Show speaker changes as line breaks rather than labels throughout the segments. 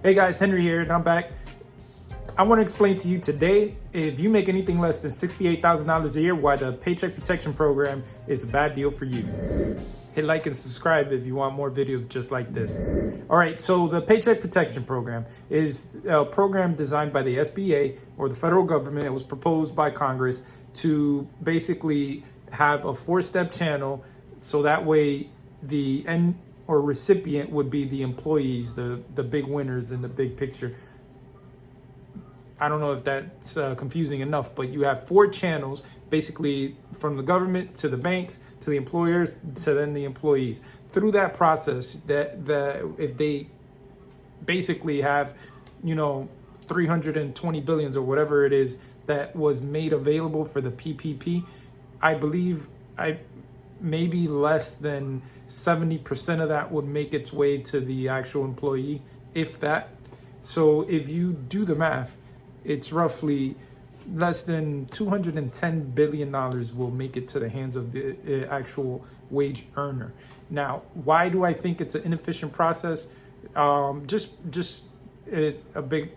Hey guys, Henry here, and I'm back. I want to explain to you today, if you make anything less than $68,000 a year, why the Paycheck Protection Program is a bad deal for you. Hit like and subscribe if you want more videos just like this. All right, so the Paycheck Protection Program is a program designed by the SBA or the federal government. It was proposed by Congress to basically have a four-step channel so that way the end or recipient would be the employees, the big winners in the big picture. I don't know if that's confusing enough, but you have four channels, basically from the government to the banks to the employers to then the employees. Through that process, that if they basically have, 320 billions or whatever it is that was made available for the PPP, I believe maybe less than 70% of that would make its way to the actual employee, if that. So if you do the math, it's roughly less than $210 billion will make it to the hands of the actual wage earner. Now, why do I think it's an inefficient process? Just a big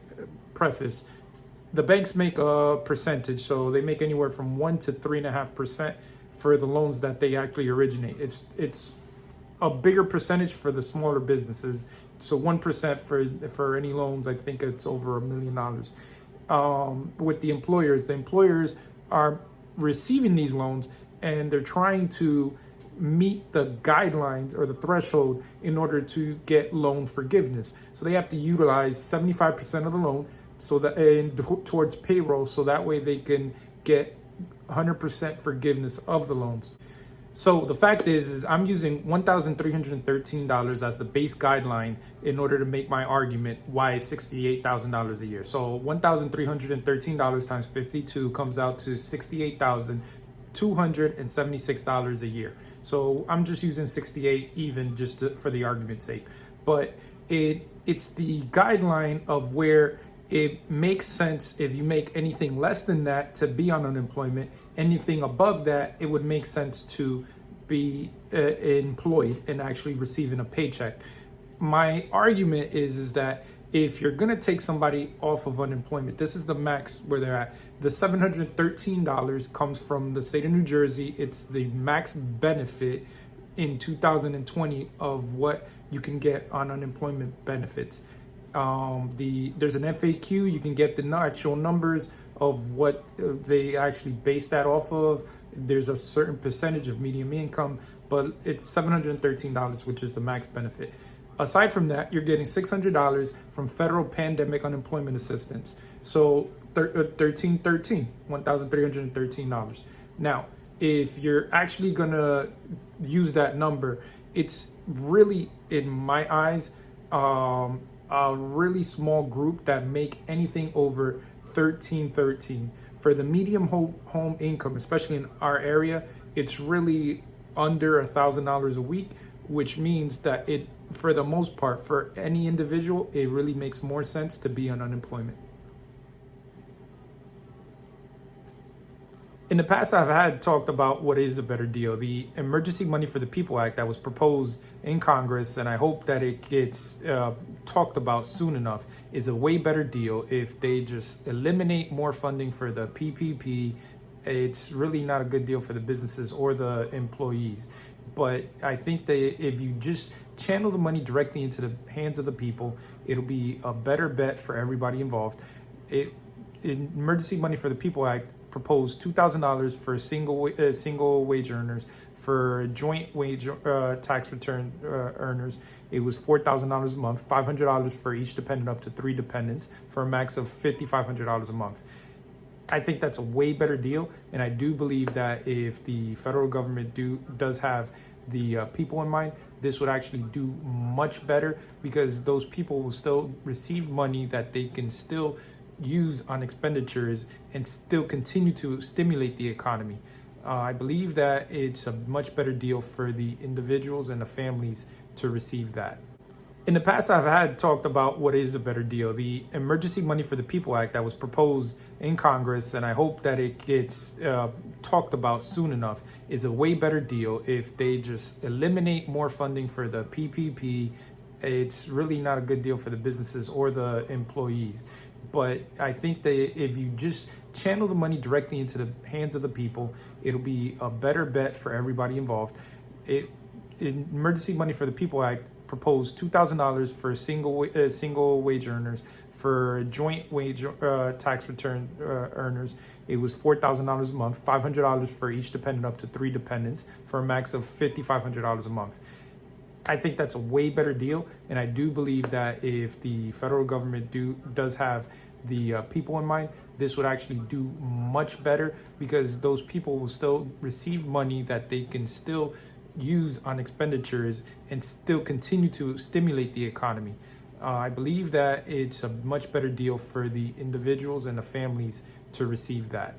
preface. The banks make a percentage, so they make anywhere from 1 to 3.5% for the loans that they actually originate. It's a bigger percentage for the smaller businesses. So 1% for any loans, I think it's over $1 million. With the employers are receiving these loans and they're trying to meet the guidelines or the threshold in order to get loan forgiveness. So they have to utilize 75% of the loan so that towards payroll, so that way they can get 100% forgiveness of the loans. So the fact is I'm using $1,313 as the base guideline in order to make my argument why $68,000 a year. So $1,313 times 52 comes out to $68,276 a year. So I'm just using 68 even just for the argument's sake. But it's the guideline of where it makes sense if you make anything less than that to be on unemployment. Anything above that, it would make sense to be employed and actually receiving a paycheck. My argument is that if you're going to take somebody off of unemployment, this is the max where they're at. The $713 comes from the state of New Jersey. It's the max benefit in 2020 of what you can get on unemployment benefits. There's an FAQ. You can get the actual numbers of what they actually base that off of. There's a certain percentage of median income, but it's $713, which is the max benefit. Aside from that, you're getting $600 from federal pandemic unemployment assistance. So $1,313. Now, if you're actually gonna use that number, it's really, in my eyes, a really small group that make anything over $1,313. For the medium home income, especially in our area, it's really under $1,000 a week, which means that for the most part, for any individual, it really makes more sense to be on unemployment. In the past, I've had talked about what is a better deal. The Emergency Money for the People Act that was proposed in Congress, and I hope that it gets talked about soon enough, is a way better deal if they just eliminate more funding for the PPP. It's really not a good deal for the businesses or the employees. But I think that if you just channel the money directly into the hands of the people, it'll be a better bet for everybody involved. Emergency Money for the People Act proposed $2,000 for single wage earners. For joint wage tax return earners, it was $4,000 a month, $500 for each dependent up to 3 dependents, for a max of $5,500 a month. I think that's a way better deal, and I do believe that if the federal government does have the people in mind, this would actually do much better, because those people will still receive money that they can still use on expenditures and still continue to stimulate the economy. I believe that it's a much better deal for the individuals and the families to receive that. In the past, I've had talked about what is a better deal. The Emergency Money for the People Act that was proposed in Congress, and I hope that it gets talked about soon enough, is a way better deal if they just eliminate more funding for the PPP. it's really not a good deal for the businesses or the employees. But I think that if you just channel the money directly into the hands of the people, it'll be a better bet for everybody involved. Emergency Money for the People Act proposed $2,000 for single wage earners. For joint wage tax return earners, it was $4,000 a month, $500 for each dependent up to 3 dependents, for a max of $5,500 a month. I think that's a way better deal, and I do believe that if the federal government does have the people in mind, this would actually do much better, because those people will still receive money that they can still use on expenditures and still continue to stimulate the economy. I believe that it's a much better deal for the individuals and the families to receive that.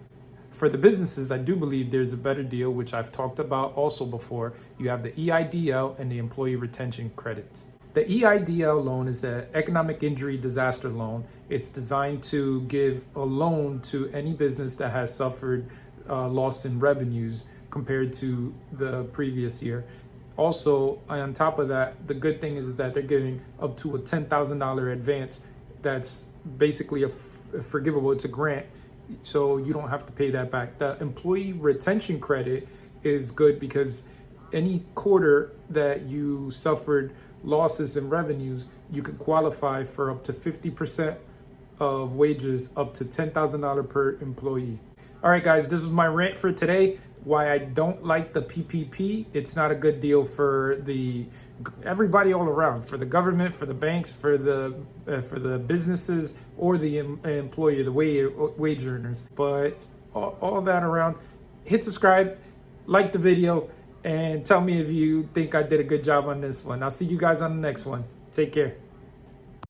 For the businesses, I do believe there's a better deal, which I've talked about also before. You have the EIDL and the employee retention credits. The EIDL loan is the Economic Injury Disaster Loan. It's designed to give a loan to any business that has suffered loss in revenues compared to the previous year. Also, on top of that, the good thing is that they're giving up to a $10,000 advance that's basically forgivable. It's a grant, so you don't have to pay that back. The employee retention credit is good because any quarter that you suffered losses in revenues, you can qualify for up to 50% of wages, up to $10,000 per employee. All right, guys, this is my rant for today. Why I don't like the PPP. It's not a good deal for everybody all around, for the government, for the banks, for the businesses, or the employee, the wage earners. But all that around, hit subscribe, like the video, and tell me if you think I did a good job on this one. I'll see you guys on the next one. Take care.